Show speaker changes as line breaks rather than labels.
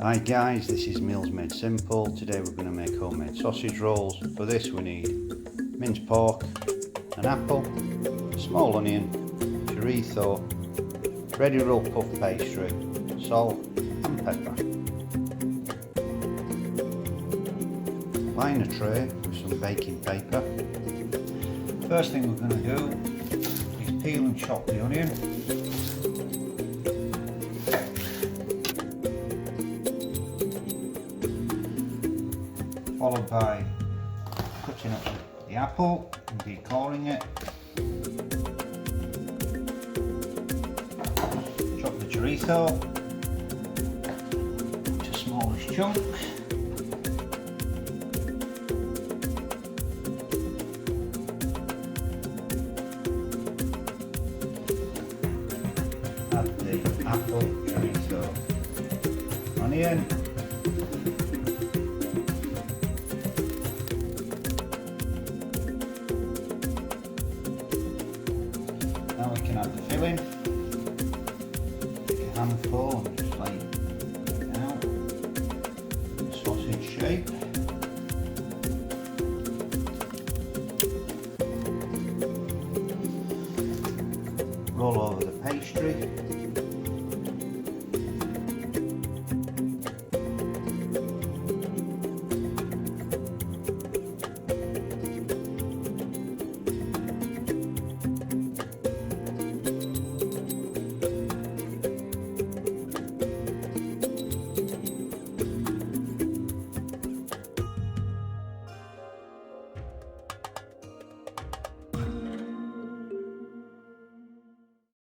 Hi guys, this is Meals Made Simple. Today we're going to make homemade sausage rolls. For this we need minced pork, an apple, small onion, chorizo, ready roll puff pastry, salt and pepper. Line a tray with some baking paper. First thing we're going to do is peel and chop the onion. Followed by cutting up the apple and decoring it. Chop the chorizo into smallish chunks. Add the apple, chorizo, onion. Now we can add the filling. Take a handful and just lay it out in a sausage shape. Roll over the pastry.